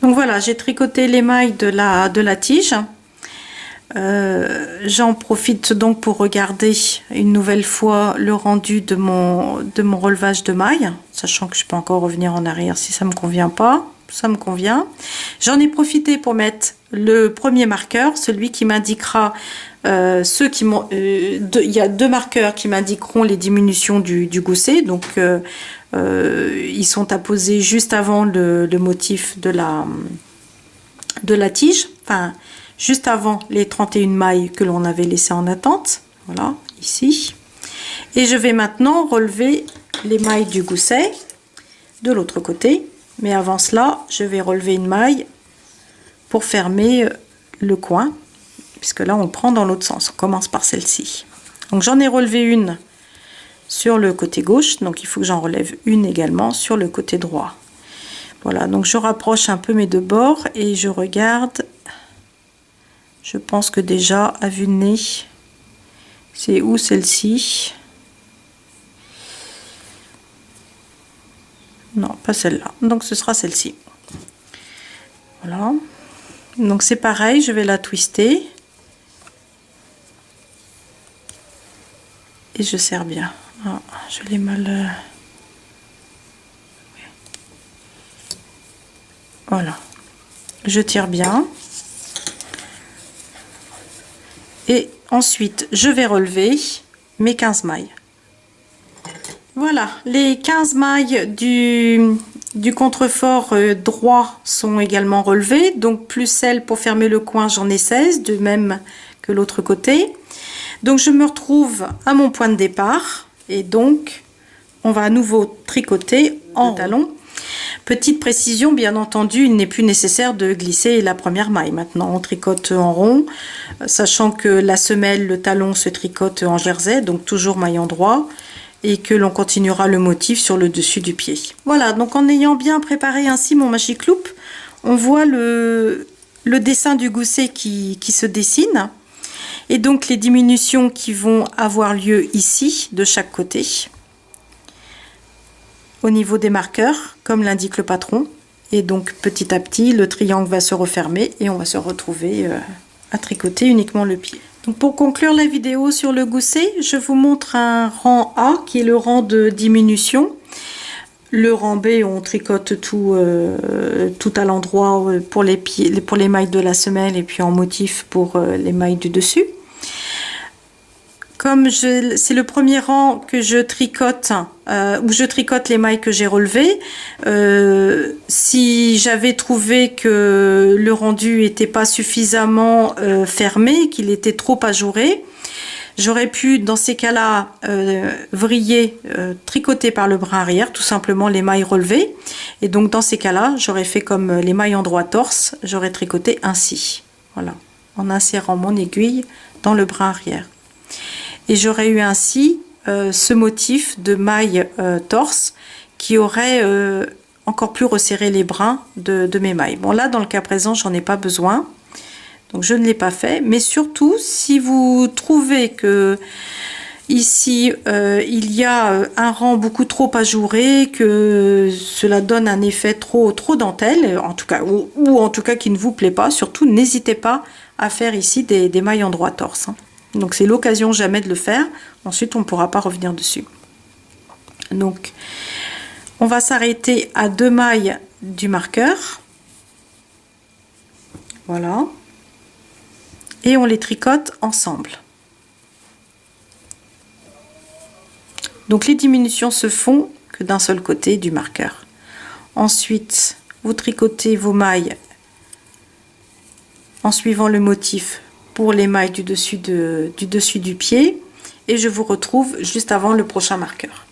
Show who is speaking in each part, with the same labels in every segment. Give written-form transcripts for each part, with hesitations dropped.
Speaker 1: Donc voilà, j'ai tricoté les mailles de la tige. J'en profite donc pour regarder une nouvelle fois le rendu de mon relevage de mailles, sachant que je peux encore revenir en arrière si ça me convient pas. Ça me convient. J'en ai profité pour mettre le premier marqueur, celui qui m'indiquera ceux qui m'ont. Il y a deux marqueurs qui m'indiqueront les diminutions du gousset. Donc ils sont apposés juste avant le motif de la tige. Enfin, juste avant les 31 mailles que l'on avait laissées en attente. Voilà, ici. Et je vais maintenant relever les mailles du gousset de l'autre côté. Mais avant cela, je vais relever une maille pour fermer le coin. Puisque là, on prend dans l'autre sens. On commence par celle-ci. Donc, j'en ai relevé une sur le côté gauche. Donc, il faut que j'en relève une également sur le côté droit. Voilà, donc je rapproche un peu mes deux bords et je regarde. Je pense que déjà, à vue de nez, c'est où celle-ci? Non, pas celle-là. Donc, ce sera celle-ci. Voilà. Donc, c'est pareil, je vais la twister. Et je serre bien. Ah, je l'ai mal... Voilà. Je tire bien. Et ensuite, je vais relever mes 15 mailles. Voilà, les 15 mailles du contrefort droit sont également relevées. Donc, plus celle pour fermer le coin, j'en ai 16, de même que l'autre côté. Donc, je me retrouve à mon point de départ. Et donc, on va à nouveau tricoter en talon. Petite précision, bien entendu, il n'est plus nécessaire de glisser la première maille. Maintenant, on tricote en rond, sachant que la semelle, le talon se tricote en jersey, donc toujours maillant droit, et que l'on continuera le motif sur le dessus du pied. Voilà, donc en ayant bien préparé ainsi mon Magic Loop, on voit le dessin du gousset qui se dessine, et donc les diminutions qui vont avoir lieu ici, de chaque côté. Au niveau des marqueurs, comme l'indique le patron. Et donc petit à petit, le triangle va se refermer et on va se retrouver à tricoter uniquement le pied. Donc pour conclure la vidéo sur le gousset, je vous montre un rang A qui est le rang de diminution. Le rang B, on tricote tout à l'endroit pour les pieds, pour les mailles de la semelle et puis en motif pour les mailles du dessus. Comme c'est le premier rang que je tricote, où je tricote les mailles que j'ai relevées, si j'avais trouvé que le rendu n'était pas suffisamment fermé, qu'il était trop ajouré, j'aurais pu, dans ces cas-là, vriller, tricoter par le brin arrière, tout simplement les mailles relevées. Et donc, dans ces cas-là, j'aurais fait comme les mailles en droit torse, j'aurais tricoté ainsi. Voilà, en insérant mon aiguille dans le brin arrière. Et j'aurais eu ainsi ce motif de maille torse qui aurait encore plus resserré les brins de mes mailles. Bon là, dans le cas présent, j'en ai pas besoin. Donc je ne l'ai pas fait. Mais surtout, si vous trouvez que ici, il y a un rang beaucoup trop ajouré, que cela donne un effet trop dentelle, en tout cas, ou en tout cas qui ne vous plaît pas, surtout n'hésitez pas à faire ici des mailles en droit torse. Hein. Donc c'est l'occasion jamais de le faire, ensuite on ne pourra pas revenir dessus. Donc on va s'arrêter à 2 mailles du marqueur, voilà, et on les tricote ensemble. Donc les diminutions se font que d'un seul côté du marqueur. Ensuite vous tricotez vos mailles en suivant le motif pour les mailles du dessus du pied et je vous retrouve juste avant le prochain marqueur.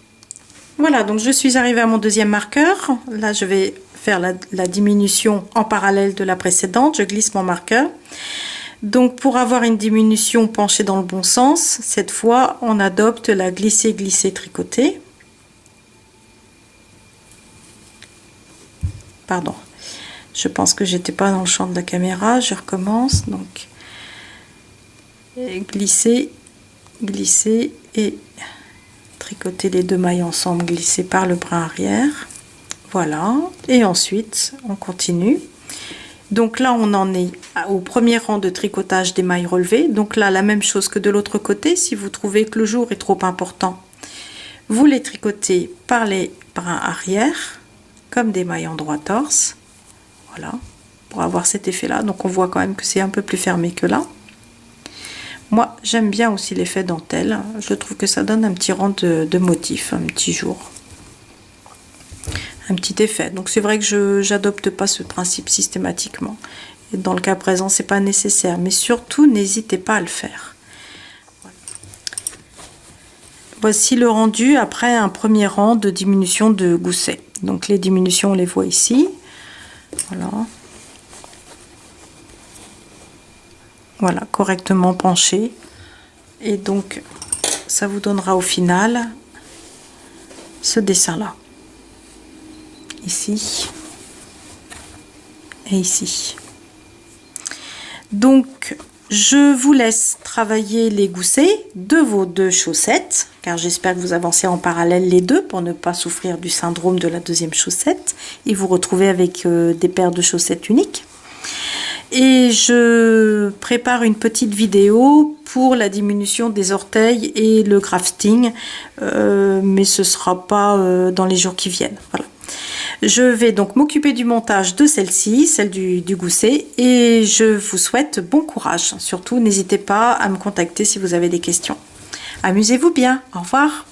Speaker 1: Voilà, donc je suis arrivée à mon deuxième marqueur. Là je vais faire la diminution en parallèle de la précédente. Je glisse mon marqueur. Donc pour avoir une diminution penchée dans le bon sens, cette fois on adopte la glisser glisser tricoter. Pardon, je pense que j'étais pas dans le champ de la caméra. Je recommence. Donc glisser, glisser et tricoter les 2 mailles ensemble, glisser par le brin arrière. Voilà, et ensuite on continue. Donc là, on en est au premier rang de tricotage des mailles relevées. Donc là, la même chose que de l'autre côté. Si vous trouvez que le jour est trop important, vous les tricotez par les brins arrière, comme des mailles en droit torse. Voilà, pour avoir cet effet-là. Donc on voit quand même que c'est un peu plus fermé que là. Moi, j'aime bien aussi l'effet dentelle. Je trouve que ça donne un petit rang de motif, un petit jour. Un petit effet. Donc c'est vrai que je n'adopte pas ce principe systématiquement. Et dans le cas présent, c'est pas nécessaire. Mais surtout, n'hésitez pas à le faire. Voilà. Voici le rendu après un premier rang de diminution de gousset. Donc les diminutions, on les voit ici. Voilà. Voilà, correctement penché. Et donc, ça vous donnera au final ce dessin-là. Ici et ici. Donc je vous laisse travailler les goussets de vos deux chaussettes, car j'espère que vous avancez en parallèle les deux pour ne pas souffrir du syndrome de la deuxième chaussette et vous retrouver avec des paires de chaussettes uniques. Et je prépare une petite vidéo pour la diminution des orteils et le grafting, mais ce sera pas dans les jours qui viennent. Voilà. Je vais donc m'occuper du montage de celle-ci, celle du gousset, et je vous souhaite bon courage. Surtout, n'hésitez pas à me contacter si vous avez des questions. Amusez-vous bien. Au revoir.